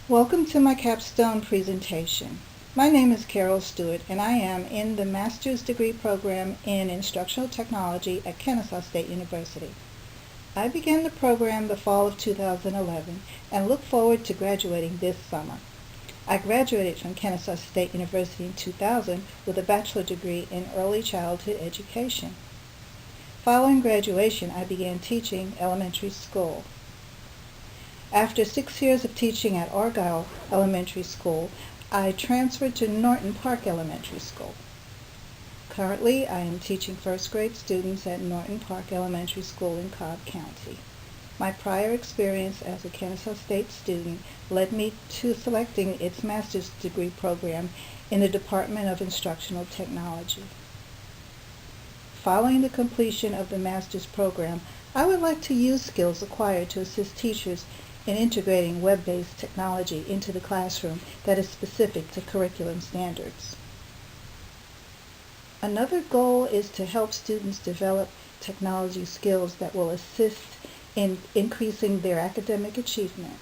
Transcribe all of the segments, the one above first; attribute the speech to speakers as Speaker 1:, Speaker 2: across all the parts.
Speaker 1: Welcome to my capstone presentation. My name is Carol Stewart and I am in the Master's Degree Program in Instructional Technology at Kennesaw State University. I began the program the fall of 2011 and look forward to graduating this summer. I graduated from Kennesaw State University in 2000 with a bachelor degree in early childhood education. Following graduation, I began teaching elementary school. After 6 years of teaching at Argyle Elementary School, I transferred to Norton Park Elementary School. Currently, I am teaching first grade students at Norton Park Elementary School in Cobb County. My prior experience as a Kennesaw State student led me to selecting its master's degree program in the Department of Instructional Technology. Following the completion of the master's program, I would like to use skills acquired to assist teachers in integrating web-based technology into the classroom that is specific to curriculum standards. Another goal is to help students develop technology skills that will assist in increasing their academic achievement.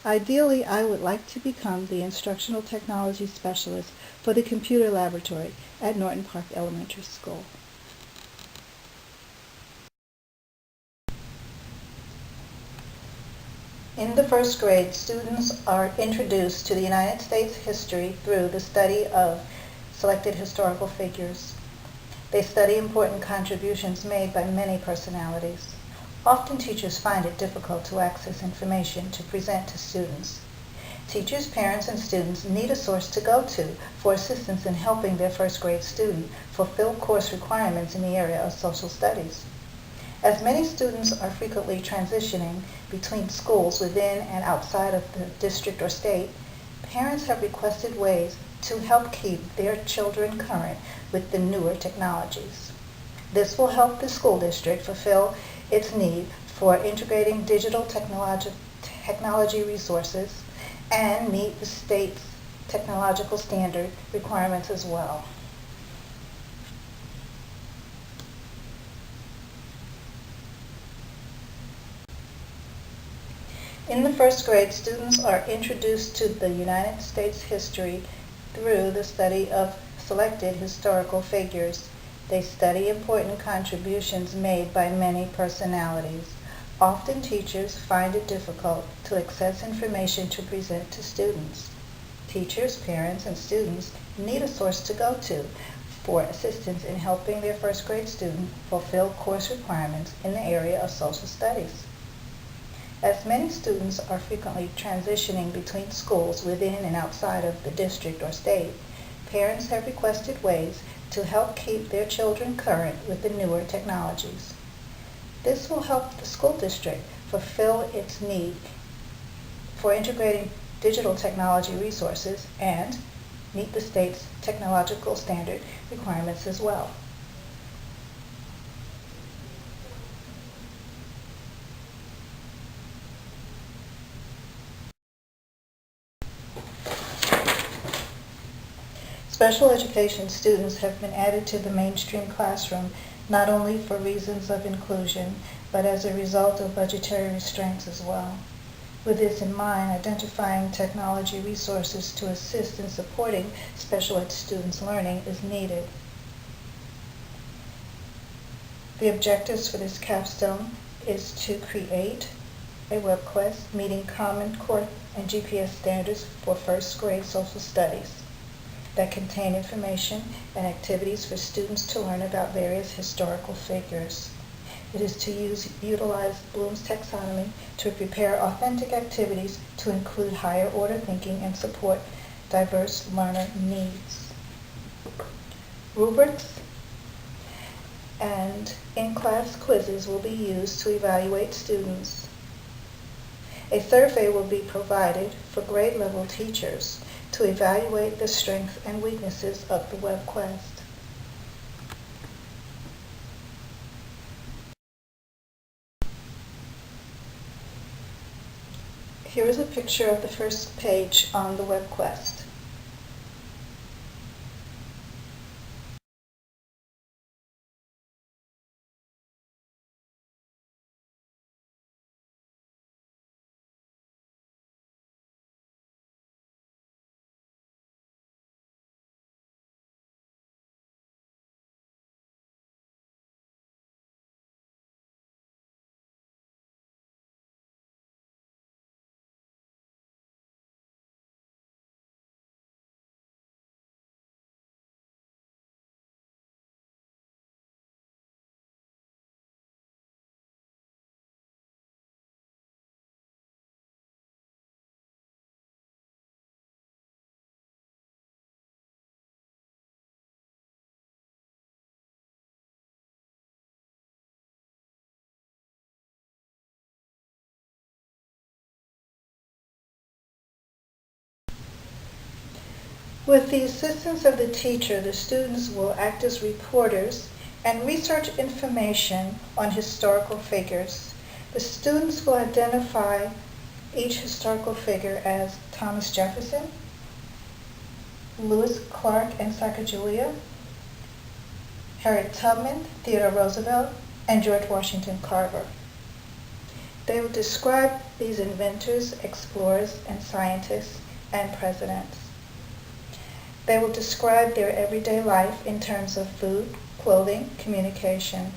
Speaker 1: Ideally, I would like to become the instructional technology specialist for the computer laboratory at Norton Park Elementary School. In the first grade, students are introduced to the United States history through the study of selected historical figures. They study important contributions made by many personalities. Often teachers find it difficult to access information to present to students. Teachers, parents, and students need a source to go to for assistance in helping their first grade student fulfill course requirements in the area of social studies. As many students are frequently transitioning between schools within and outside of the district or state, parents have requested ways to help keep their children current with the newer technologies. This will help the school district fulfill its need for integrating digital technology resources and meet the state's technological standard requirements as well. In the first grade, students are introduced to the United States history through the study of selected historical figures. They study important contributions made by many personalities. Often teachers find it difficult to access information to present to students. Teachers, parents, and students need a source to go to for assistance in helping their first grade student fulfill course requirements in the area of social studies. As many students are frequently transitioning between schools within and outside of the district or state, parents have requested ways to help keep their children current with the newer technologies. This will help the school district fulfill its need for integrating digital technology resources and meet the state's technological standard requirements as well. Special education students have been added to the mainstream classroom not only for reasons of inclusion, but as a result of budgetary restraints as well. With this in mind, identifying technology resources to assist in supporting special ed students' learning is needed. The objectives for this capstone is to create a web quest meeting Common Core and GPS standards for first grade social studies that contain information and activities for students to learn about various historical figures. It is to utilize Bloom's taxonomy to prepare authentic activities to include higher order thinking and support diverse learner needs. Rubrics and in-class quizzes will be used to evaluate students. A survey will be provided for grade level teachers to evaluate the strengths and weaknesses of the web quest. Here is a picture of the first page on the web quest. With the assistance of the teacher, the students will act as reporters and research information on historical figures. The students will identify each historical figure as Thomas Jefferson, Lewis Clark and Sacagawea, Harriet Tubman, Theodore Roosevelt, and George Washington Carver. They will describe these inventors, explorers, and scientists, and presidents. They will describe their everyday life in terms of food, clothing, communication.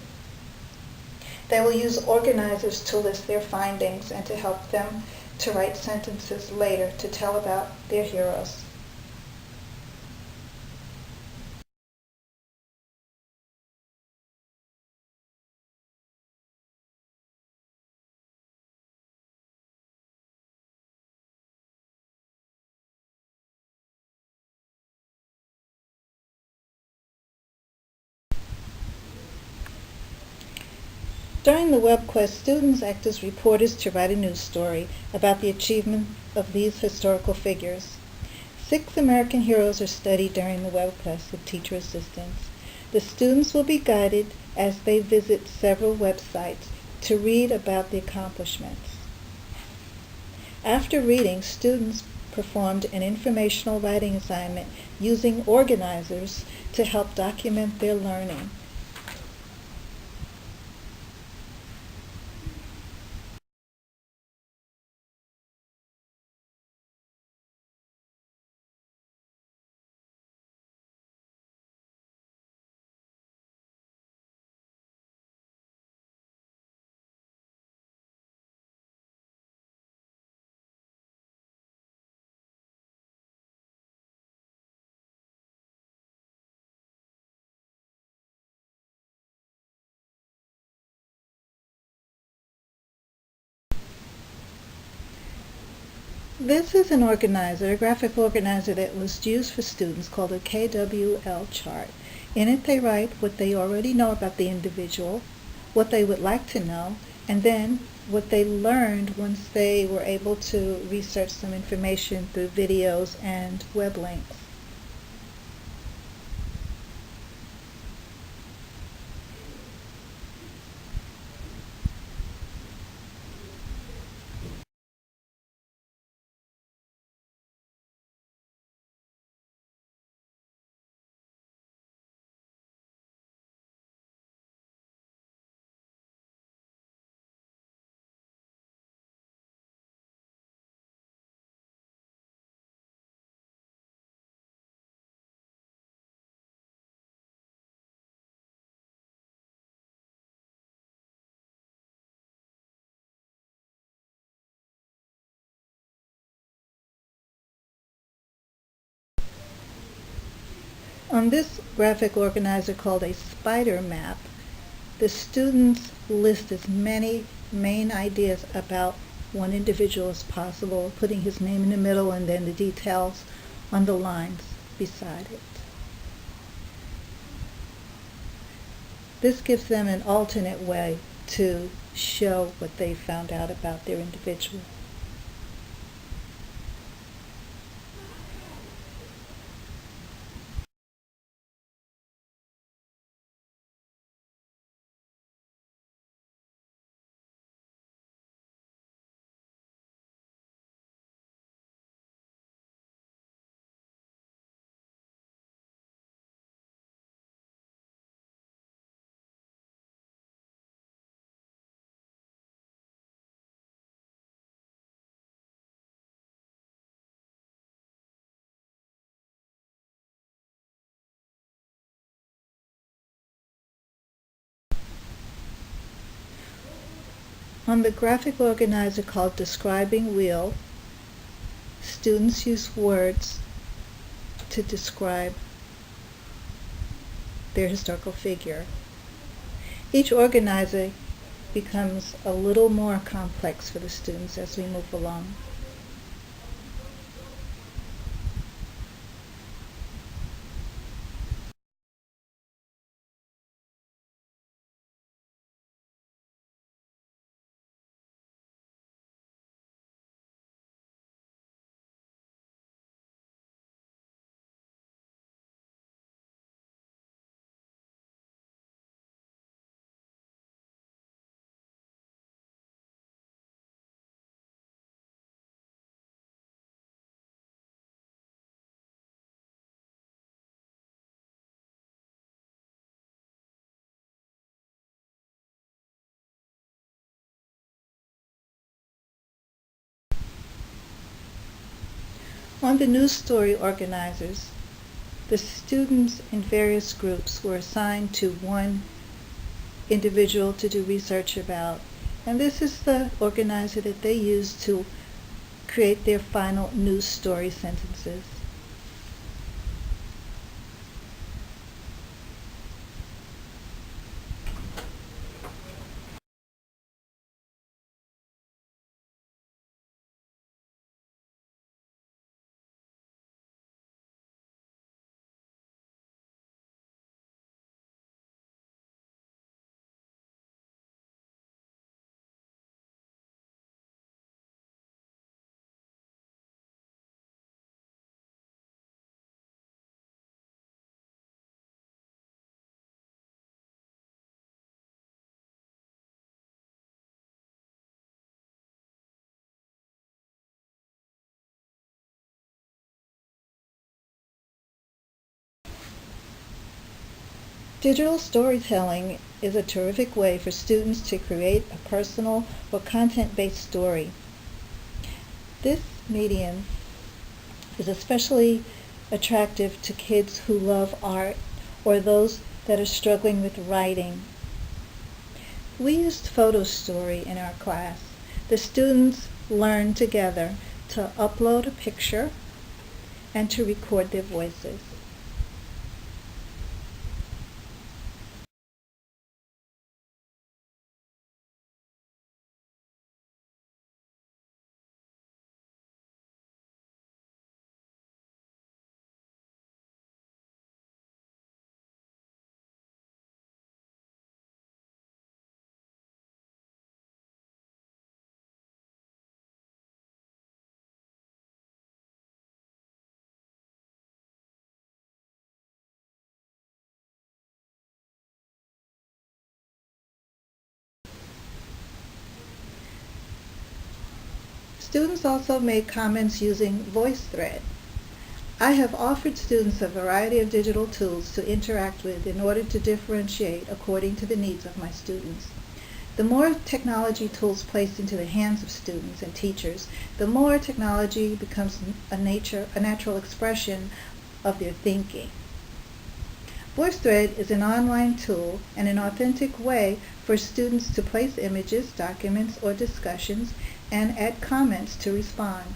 Speaker 1: They will use organizers to list their findings and to help them to write sentences later to tell about their heroes. During the web quest, students act as reporters to write a news story about the achievement of these historical figures. 6 American heroes are studied during the web quest with teacher assistance. The students will be guided as they visit several websites to read about the accomplishments. After reading, students performed an informational writing assignment using organizers to help document their learning. This is an organizer, a graphic organizer that was used for students called a KWL chart. In it they write what they already know about the individual, what they would like to know, and then what they learned once they were able to research some information through videos and web links. On this graphic organizer called a spider map, the students list as many main ideas about one individual as possible, putting his name in the middle and then the details on the lines beside it. This gives them an alternate way to show what they found out about their individual. On the graphic organizer called Describing Wheel, students use words to describe their historical figure. Each organizer becomes a little more complex for the students as we move along. On the news story organizers, the students in various groups were assigned to one individual to do research about, and this is the organizer that they used to create their final news story sentences. Digital storytelling is a terrific way for students to create a personal or content-based story. This medium is especially attractive to kids who love art or those that are struggling with writing. We used Photo Story in our class. The students learned together to upload a picture and to record their voices. Students also made comments using VoiceThread. I have offered students a variety of digital tools to interact with in order to differentiate according to the needs of my students. The more technology tools placed into the hands of students and teachers, the more technology becomes a natural expression of their thinking. VoiceThread is an online tool and an authentic way for students to place images, documents, or discussions and add comments to respond.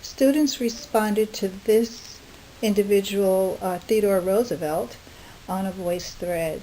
Speaker 1: Students responded to this individual, Theodore Roosevelt, on a VoiceThread.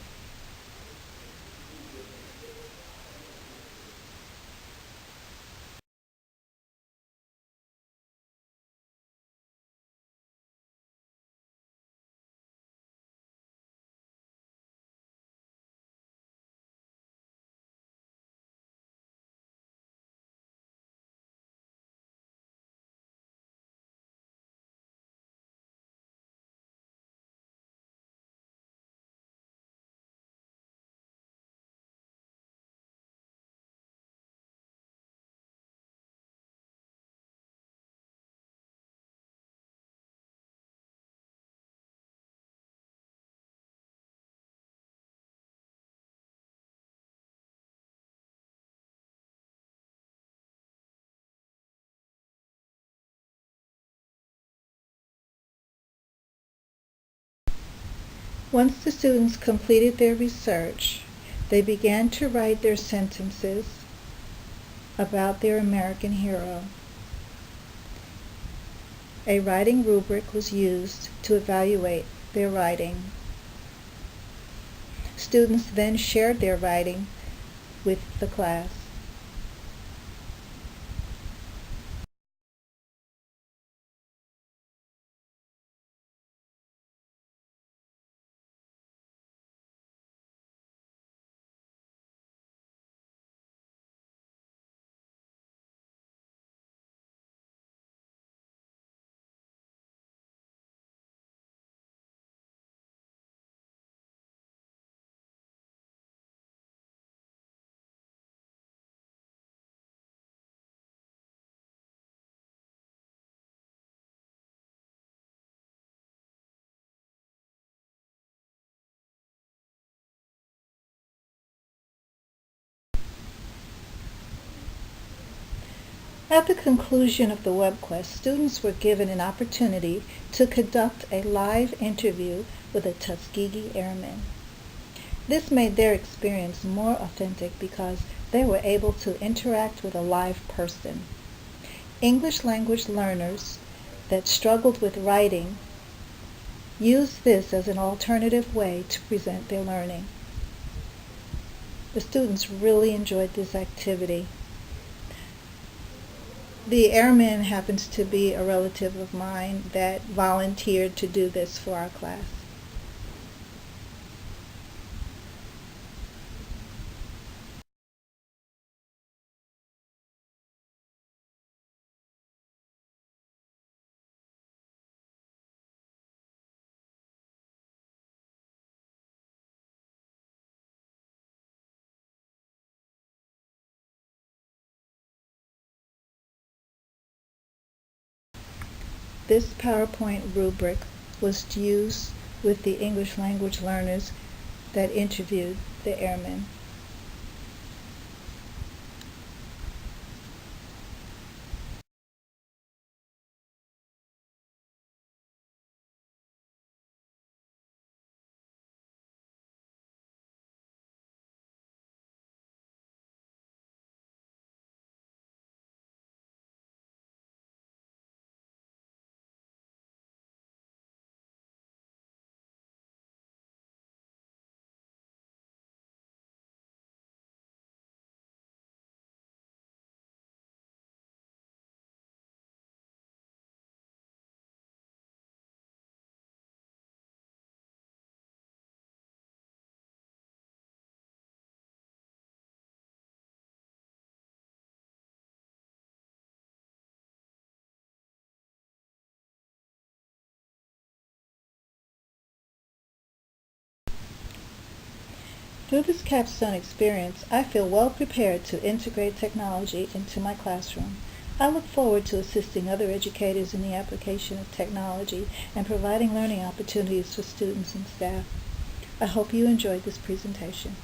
Speaker 1: Once the students completed their research, they began to write their sentences about their American hero. A writing rubric was used to evaluate their writing. Students then shared their writing with the class. At the conclusion of the WebQuest, students were given an opportunity to conduct a live interview with a Tuskegee Airman. This made their experience more authentic because they were able to interact with a live person. English language learners that struggled with writing used this as an alternative way to present their learning. The students really enjoyed this activity. The airman happens to be a relative of mine that volunteered to do this for our class. This PowerPoint rubric was used with the English language learners that interviewed the airmen. Through this capstone experience, I feel well prepared to integrate technology into my classroom. I look forward to assisting other educators in the application of technology and providing learning opportunities for students and staff. I hope you enjoyed this presentation.